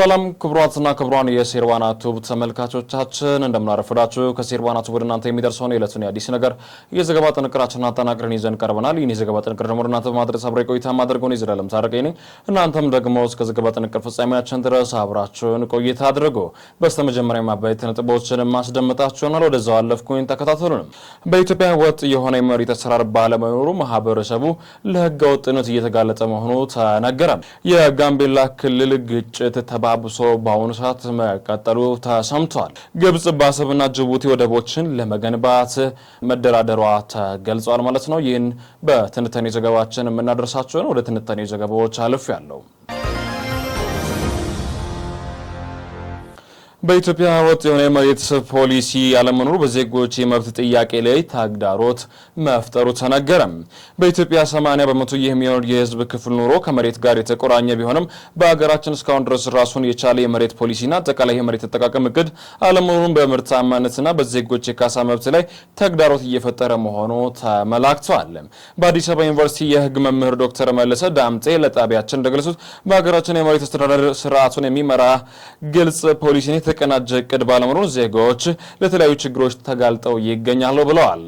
ሰላም ክብሯትና ክብሯን የሴርዋና ቱብ ተመልካቾቻችን እንደምናረፈዳችሁ ከሴርዋና ቱብ ወደ እናንተ የሚደርሰው የዕለቱን አዲስ ነገር የዘገባ ጥንቅራችንን አጠናቅረን ይዘን ቀርበናል። ይህን የዘገባ ጥንቅር ደግሞ እናንተ በማድረስ አብሬ ቆይታ ማድረግውን ይዘራለም ታረቀኝ ነኝ። እናንተም ደግሞ እስከ ዘገባ ጥንቅር ፍጻሜያችን ድረስ አብራችሁን ቆይታ አድርጉ። በስተመጀመሪያ ማባይት ነጥቦችን ማስደምጣችሁናል። ወደዛው አለፍኩኝ፣ ተከታተሉን። በኢትዮጵያ ወጥ የሆነ የመሬት አሰራር ባለመኖሩ ማህበረሰቡ ለህገ ወጥነት እየተጋለጠ መሆኑ ተነገረ። የጋምቤላ ክልል ግጭት ተባብሶ በአሁኑ ሰዓት መቀጠሉ ተሰምቷል። ግብጽ በአሰብና ጅቡቲ ወደቦችን ለመገንባት መደራደሯ ተገልጿል ማለት ነው። ይህን በትንታኔ ዘገባችን የምናደርሳችሁ ነው። ወደ ትንታኔ ዘገባዎች አልፌያለሁ። በኢትዮጵያ ወጥ የሆነ የመሬት ፖሊሲ ያለመኖሩ በዜጎች የመብት ጥያቄ ላይ ተግዳሮት መፍጠሩ ተነገረ። በኢትዮጵያ 80 በመቶ የሚሆን የህዝብ ክፍል ኑሮ ከመሬት ጋር የተቆራኘ ቢሆንም በአገራችን እስካሁን ድረስ ራሱን የቻለ የመሬት ፖሊሲና አጠቃላይ የመሬት አጠቃቀም እቅድ አለመኖሩን በምርታማነትና በዜጎች የካሳ መብት ላይ ተግዳሮት እየፈጠረ መሆኑ ተመላክቷል። በአዲስ አበባ ዩኒቨርሲቲ የህግ መምህር ዶክተር መለሰ ዳምጤ ለጣቢያችን እንደገለጹት በአገራችን የመሬት አስተዳደር ስርዓቱን የሚመራ ግልጽ ፖሊሲ የተቀናጀ እቅድ ባለመኖሩ ዜጎች ለተለያዩ ችግሮች ተጋልጠው ይገኛሉ ብለዋል።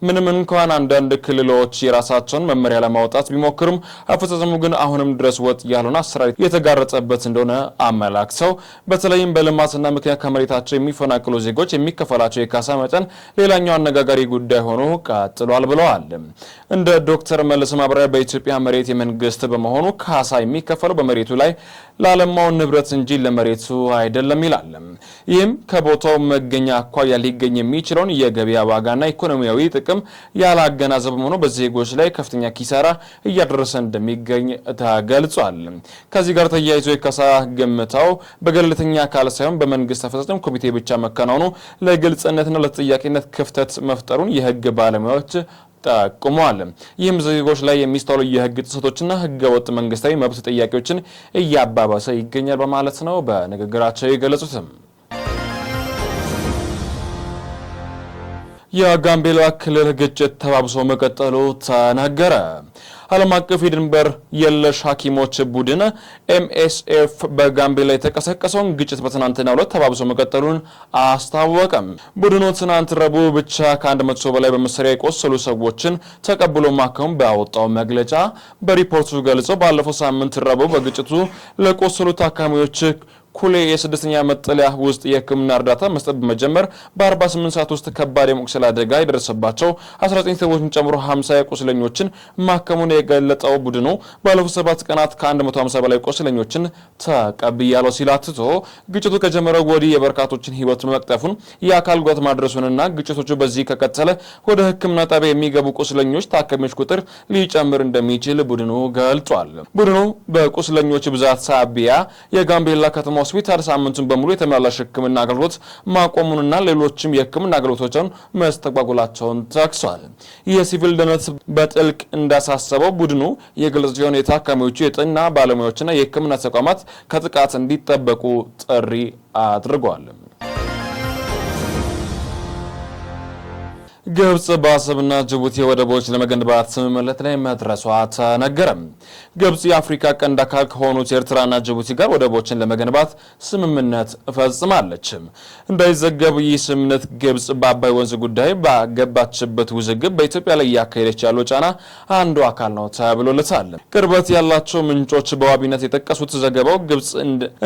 ምንም እንኳን አንዳንድ ክልሎች የራሳቸውን መመሪያ ለማውጣት ቢሞክሩም አፈጻጸሙ ግን አሁንም ድረስ ወጥ ያልሆነ አሰራር የተጋረጠበት እንደሆነ አመላክተው በተለይም በልማትና ምክንያት ከመሬታቸው የሚፈናቀሉ ዜጎች የሚከፈላቸው የካሳ መጠን ሌላኛው አነጋጋሪ ጉዳይ ሆኖ ቀጥሏል ብለዋል። እንደ ዶክተር መለሰ ማብራሪያ በኢትዮጵያ መሬት የመንግስት በመሆኑ ካሳ የሚከፈለው በመሬቱ ላይ ላለማው ንብረት እንጂ ለመሬቱ አይደለም ይላል። ይህም ከቦታው መገኛ አኳያ ሊገኝ የሚችለውን የገበያ ዋጋና ኢኮኖሚያዊ ጥቅም ያላገናዘበ ሆኖ በዜጎች ላይ ከፍተኛ ኪሳራ እያደረሰ እንደሚገኝ ተገልጿል። ከዚህ ጋር ተያይዞ የካሳ ግምታው በገለልተኛ አካል ሳይሆን በመንግስት አፈጻጸም ኮሚቴ ብቻ መከናወኑ ለግልጽነትና ለተጠያቂነት ክፍተት መፍጠሩን የህግ ባለሙያዎች ጠቁመዋል። ይህም ዜጎች ላይ የሚስተዋሉ የህግ ጥሰቶችና ህገወጥ መንግስታዊ መብት ጥያቄዎችን እያባባሰ ይገኛል በማለት ነው በንግግራቸው የገለጹትም። የጋምቤላ ክልል ግጭት ተባብሶ መቀጠሉ ተነገረ። ዓለም አቀፍ የድንበር የለሽ ሐኪሞች ቡድን MSF በጋምቤላ የተቀሰቀሰውን ግጭት በትናንትናው ዕለት ተባብሶ መቀጠሉን አስታወቀም። ቡድኑ ትናንት ረቡዕ ብቻ ከ100 በላይ በመሳሪያ የቆሰሉ ሰዎችን ተቀብሎ ማከሙን ባወጣው መግለጫ በሪፖርቱ ገልጾ ባለፈው ሳምንት ረቡዕ በግጭቱ ለቆሰሉ ታካሚዎች ኩሌ የስድስተኛ መጠለያ ውስጥ የህክምና እርዳታ መስጠት በመጀመር በ48 ሰዓት ውስጥ ከባድ የመቁሰል አደጋ የደረሰባቸው 19 ሰዎችን ጨምሮ 50 ቁስለኞችን ማከሙን የገለጸው ቡድኑ ባለፉት 7 ቀናት ከ150 በላይ ቁስለኞችን ተቀብያለው ሲል አትቶ ግጭቱ ከጀመረው ወዲህ የበርካቶችን ህይወት መቅጠፉን የአካል ጉዳት ማድረሱንና ግጭቶቹ በዚህ ከቀጠለ ወደ ህክምና ጣቢያ የሚገቡ ቁስለኞች ታካሚዎች ቁጥር ሊጨምር እንደሚችል ቡድኑ ገልጿል። ቡድኑ በቁስለኞች ብዛት ሳቢያ የጋምቤላ ከተማ ሆስፒታል ሳምንቱን በሙሉ የተመላላሽ ህክምና አገልግሎት ማቆሙንና ሌሎችም የህክምና አገልግሎቶችን መስተጓጎላቸውን ጠቅሷል። የሲቪል ደህንነት በጥልቅ እንዳሳሰበው ቡድኑ የግልጽ የሆነ የታካሚዎቹ የጤና ባለሙያዎችና የህክምና ተቋማት ከጥቃት እንዲጠበቁ ጥሪ አድርጓል። ግብጽ በአሰብና ጅቡቲ ወደቦች ለመገንባት ስምምነት ላይ መድረሷ ተነገረ። ግብጽ የአፍሪካ ቀንድ አካል ከሆኑት ኤርትራና ጅቡቲ ጋር ወደቦችን ለመገንባት ስምምነት ፈጽማለች። እንዳይዘገብ ይህ ስምምነት ግብጽ በአባይ ወንዝ ጉዳይ ባገባችበት ውዝግብ በኢትዮጵያ ላይ እያካሄደች ያለው ጫና አንዱ አካል ነው ተብሎለታል። ቅርበት ያላቸው ምንጮች በዋቢነት የጠቀሱት ዘገባው ግብጽ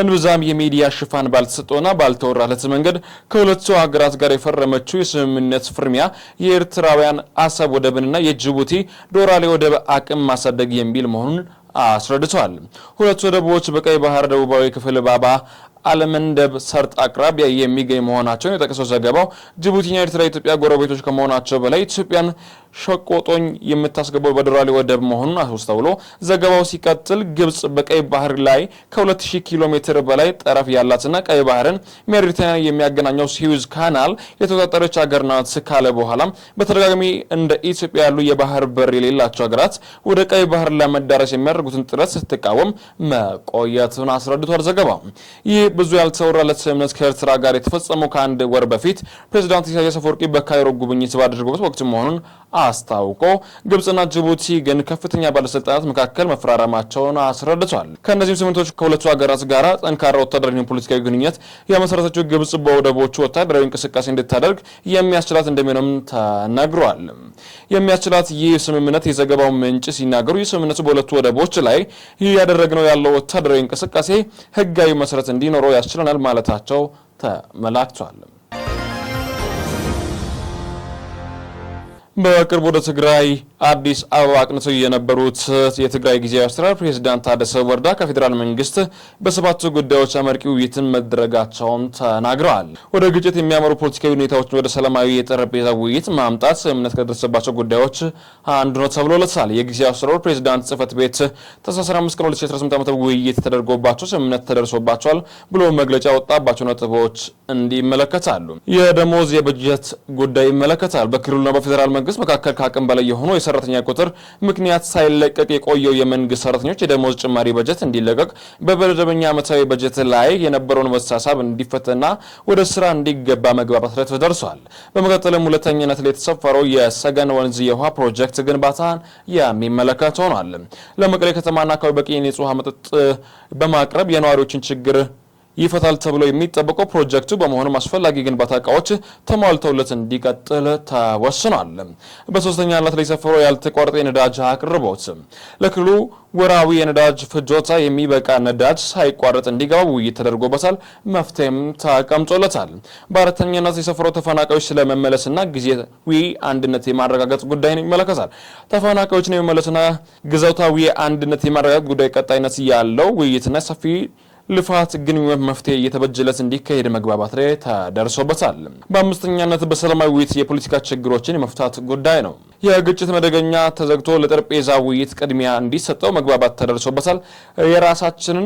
እንብዛም የሚዲያ ሽፋን ባልተሰጠውና ባልተወራለት መንገድ ከሁለቱ ሀገራት ጋር የፈረመችው የስምምነት ፍርሚያ የኤርትራውያን አሰብ ወደብንና የጅቡቲ ዶራሌ ወደብ አቅም ማሳደግ የሚል መሆኑን አስረድቷል። ሁለቱ ወደቦች በቀይ ባህር ደቡባዊ ክፍል ባባ አለመንደብ ሰርጥ አቅራቢያ የሚገኝ መሆናቸውን የጠቀሰው ዘገባው ጅቡቲና ኤርትራ የኢትዮጵያ ጎረቤቶች ከመሆናቸው በላይ ኢትዮጵያን ሸቆጦኝ የምታስገባው በዶራሌ ወደብ መሆኑን አስተውሎ ዘገባው ሲቀጥል ግብጽ በቀይ ባህር ላይ ከ2000 ኪሎ ሜትር በላይ ጠረፍ ያላትና ቀይ ባህርን ሜዲትራኒያን የሚያገናኘው ስዊዝ ካናል የተቆጣጠረች ሀገር ናት ካለ በኋላ በተደጋጋሚ እንደ ኢትዮጵያ ያሉ የባህር በር የሌላቸው ሀገራት ወደ ቀይ ባህር ለመዳረስ የሚያደርጉትን ጥረት ስትቃወም መቆየቱን አስረድቷል ዘገባው። ይህ ብዙ ያልተወራለት ስምምነት ከኤርትራ ጋር የተፈጸመው ከአንድ ወር በፊት ፕሬዝዳንት ኢሳያስ አፈወርቂ በካይሮ ጉብኝት ባደረጉበት ወቅት መሆኑን አስታውቆ ግብጽና ጅቡቲ ግን ከፍተኛ ባለስልጣናት መካከል መፈራረማቸውን አስረድቷል። ከእነዚህም ስምምነቶች ከሁለቱ ሀገራት ጋር ጠንካራ ወታደራዊ ፖለቲካዊ ግንኙነት የመሰረተችው ግብጽ በወደቦቹ ወታደራዊ እንቅስቃሴ እንድታደርግ የሚያስችላት እንደሚሆንም ተነግሯል። የሚያስችላት ይህ ስምምነት የዘገባው ምንጭ ሲናገሩ ይህ ስምምነቱ በሁለቱ ወደቦች ላይ ያደረግነው ያለው ወታደራዊ እንቅስቃሴ ህጋዊ መሰረት እንዲኖረው ያስችለናል ማለታቸው ተመላክቷል። በቅርቡ ወደ ትግራይ አዲስ አበባ አቅንተው የነበሩት የትግራይ ጊዜያዊ አስተዳደር ፕሬዝዳንት ታደሰ ወረደ ከፌዴራል መንግስት በሰባቱ ጉዳዮች አመርቂ ውይይትን መድረጋቸውን ተናግረዋል። ወደ ግጭት የሚያመሩ ፖለቲካዊ ሁኔታዎችን ወደ ሰላማዊ የጠረጴዛ ውይይት ማምጣት ስምምነት ከደረሰባቸው ጉዳዮች አንዱ ነው ተብሎለታል። የጊዜያዊ አስተዳደር ፕሬዝዳንት ጽህፈት ቤት ታህሳስ 5 ቀን 2018 ዓ.ም ውይይት ተደርጎባቸው ስምምነት ተደርሶባቸዋል ብሎ መግለጫ ወጣባቸው ነጥቦች እንዲመለከታሉ። የደሞዝ የበጀት ጉዳይ ይመለከታል። በክልሉና በፌዴራል መንግስት መካከል ከአቅም በላይ የሆነው የሰራተኛ ቁጥር ምክንያት ሳይለቀቅ የቆየው የመንግስት ሰራተኞች የደሞዝ ጭማሪ በጀት እንዲለቀቅ በመደበኛ ዓመታዊ በጀት ላይ የነበረውን መሳሳብ እንዲፈተና ወደ ስራ እንዲገባ መግባባት ላይ ተደርሷል። በመቀጠልም ሁለተኛነት ላይ የተሰፈረው የሰገን ወንዝ የውሃ ፕሮጀክት ግንባታን የሚመለከት ሆኗል። ለመቀሌ ከተማና አካባቢ በቂ የንጹህ ውሃ መጠጥ በማቅረብ የነዋሪዎችን ችግር ይፈታል ተብሎ የሚጠበቀው ፕሮጀክቱ በመሆኑም አስፈላጊ ግንባታ እቃዎች ተሟልተውለት እንዲቀጥል ተወስኗል። በሶስተኛነት ላይ ሰፈረው ያልተቋረጠ የነዳጅ አቅርቦት ለክልሉ ወራዊ የነዳጅ ፍጆታ የሚበቃ ነዳጅ ሳይቋረጥ እንዲገባ ውይይት ተደርጎበታል። መፍትሄም ተቀምጦለታል። በአራተኛነት የሰፈረው ተፈናቃዮች ስለመመለስና ጊዜያዊ አንድነት የማረጋገጥ ጉዳይን ይመለከታል። ተፈናቃዮችን የመመለስና ግዛታዊ አንድነት የማረጋገጥ ጉዳይ ቀጣይነት ያለው ውይይትና ሰፊ ልፋት ግንኙነት መፍትሄ እየተበጀለት እንዲካሄድ መግባባት ላይ ተደርሶበታል። በአምስተኛነት በሰላማዊ ውይይት የፖለቲካ ችግሮችን የመፍታት ጉዳይ ነው። የግጭት መደገኛ ተዘግቶ ለጠረጴዛ ውይይት ቅድሚያ እንዲሰጠው መግባባት ተደርሶበታል። የራሳችንን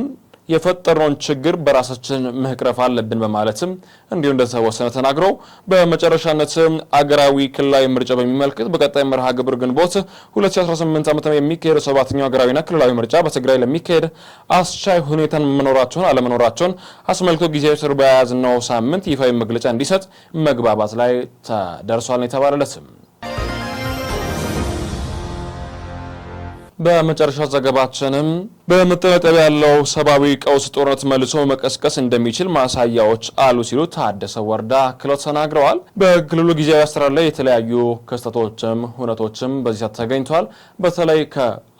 የፈጠረውን ችግር በራሳችን መቅረፍ አለብን በማለትም እንዲሁ እንደተወሰነ ተናግረው በመጨረሻነት አገራዊ ክልላዊ ምርጫ በሚመለከት በቀጣይ መርሃ ግብር ግንቦት 2018 ዓ.ም የሚካሄደው ሰባተኛው አገራዊና ክልላዊ ምርጫ በትግራይ ለሚካሄድ አስቻይ ሁኔታን መኖራቸውን አለመኖራቸውን አስመልክቶ ጊዜያዊ ስር በያዝነው ሳምንት ይፋዊ መግለጫ እንዲሰጥ መግባባት ላይ ተደርሷል የተባለለትም። በመጨረሻ ዘገባችንም በመጠለያ ጣቢያ ያለው ሰብአዊ ቀውስ ጦርነት መልሶ መቀስቀስ እንደሚችል ማሳያዎች አሉ ሲሉ ታደሰ ወረደ አክለው ተናግረዋል። በክልሉ ጊዜያዊ አስተዳደር ላይ የተለያዩ ክስተቶችም ሁነቶችም በዚህ ሰዓት ተገኝተዋል። በተለይ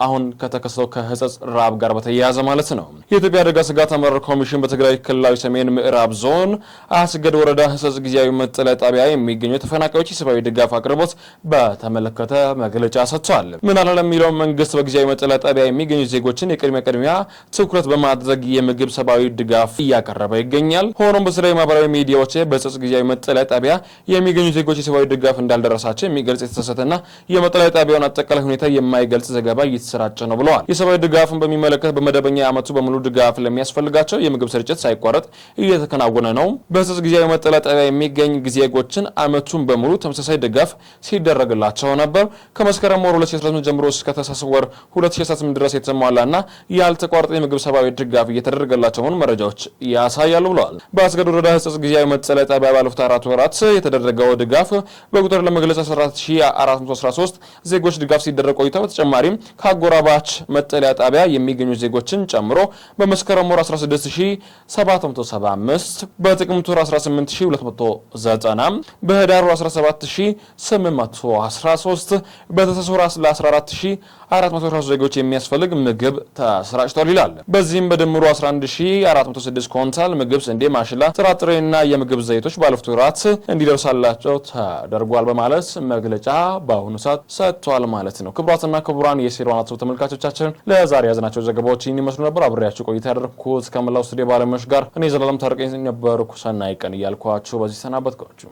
አሁን ከተከሰተው ከህጸጽ ራብ ጋር በተያያዘ ማለት ነው። የኢትዮጵያ አደጋ ስጋት አመራር ኮሚሽን በትግራይ ክልላዊ ሰሜን ምዕራብ ዞን አስገድ ወረዳ ህጸጽ ጊዜያዊ መጠለያ ጣቢያ የሚገኙ ተፈናቃዮች የሰብአዊ ድጋፍ አቅርቦት በተመለከተ መግለጫ ሰጥቷል። ምን አለ ለሚለው መንግስት በጊዜያዊ መጠለያ ጣቢያ የሚገኙ ዜጎችን ቅድሚያ ትኩረት በማድረግ የምግብ ሰብአዊ ድጋፍ እያቀረበ ይገኛል። ሆኖም በተለያዩ ማህበራዊ ሚዲያዎች በህጸጽ ጊዜያዊ መጠለያ ጣቢያ የሚገኙ ዜጎች የሰብአዊ ድጋፍ እንዳልደረሳቸው የሚገልጽ የተሳሳተና የመጠለያ ጣቢያውን አጠቃላይ ሁኔታ የማይገልጽ ዘገባ እየተሰራጨ ነው ብለዋል። የሰብአዊ ድጋፍን በሚመለከት በመደበኛ ዓመቱ በሙሉ ድጋፍ ለሚያስፈልጋቸው የምግብ ስርጭት ሳይቋረጥ እየተከናወነ ነው። በህጸጽ ጊዜያዊ መጠለያ ጣቢያ የሚገኝ ዜጎችን ዓመቱን በሙሉ ተመሳሳይ ድጋፍ ሲደረግላቸው ነበር። ከመስከረም ወር 2018 ጀምሮ እስከ ታህሳስ ወር 2018 ድረስ የተሟላና ያልተቋረጠ የምግብ ሰብአዊ ድጋፍ እየተደረገላቸው መሆኑን መረጃዎች ያሳያሉ ብለዋል። በአስገድ ወረዳ ህጸጽ ጊዜያዊ መጠለያ ጣቢያ ባለፉት 4 ወራት የተደረገው ድጋፍ በቁጥር ለመግለጽ 14413 ዜጎች ድጋፍ ሲደረግ ቆይተው በተጨማሪም ከአጎራባች መጠለያ ጣቢያ የሚገኙ ዜጎችን ጨምሮ በመስከረም ወር 16775፣ በጥቅምት ወር 18290፣ በህዳር ወር 17813፣ በታህሳስ ወር 14413 ዜጎች የሚያስፈልግ ምግብ ተሰራጭቷል ይላል። በዚህም በድምሩ 11406 ኮንታል ምግብ፣ ስንዴ፣ ማሽላ፣ ጥራጥሬና የምግብ ዘይቶች ባለፉት ወራት እንዲደርሳላቸው ተደርጓል በማለት መግለጫ በአሁኑ ሰዓት ሰጥቷል ማለት ነው። ክቡራትና ክቡራን የሴሯን ተመልካቾቻችን ለዛሬ ያዝናቸው ዘገባዎች ይህን ይመስሉ ነበር። አብሬያችሁ ቆይታ ያደረኩት ከመላው ስቱዲዮ ባለሙያዎች ጋር እኔ ዘላለም ታርቀኝ ነበርኩ። ሰናይ ቀን እያልኳችሁ በዚህ ሰናበትኳችሁ።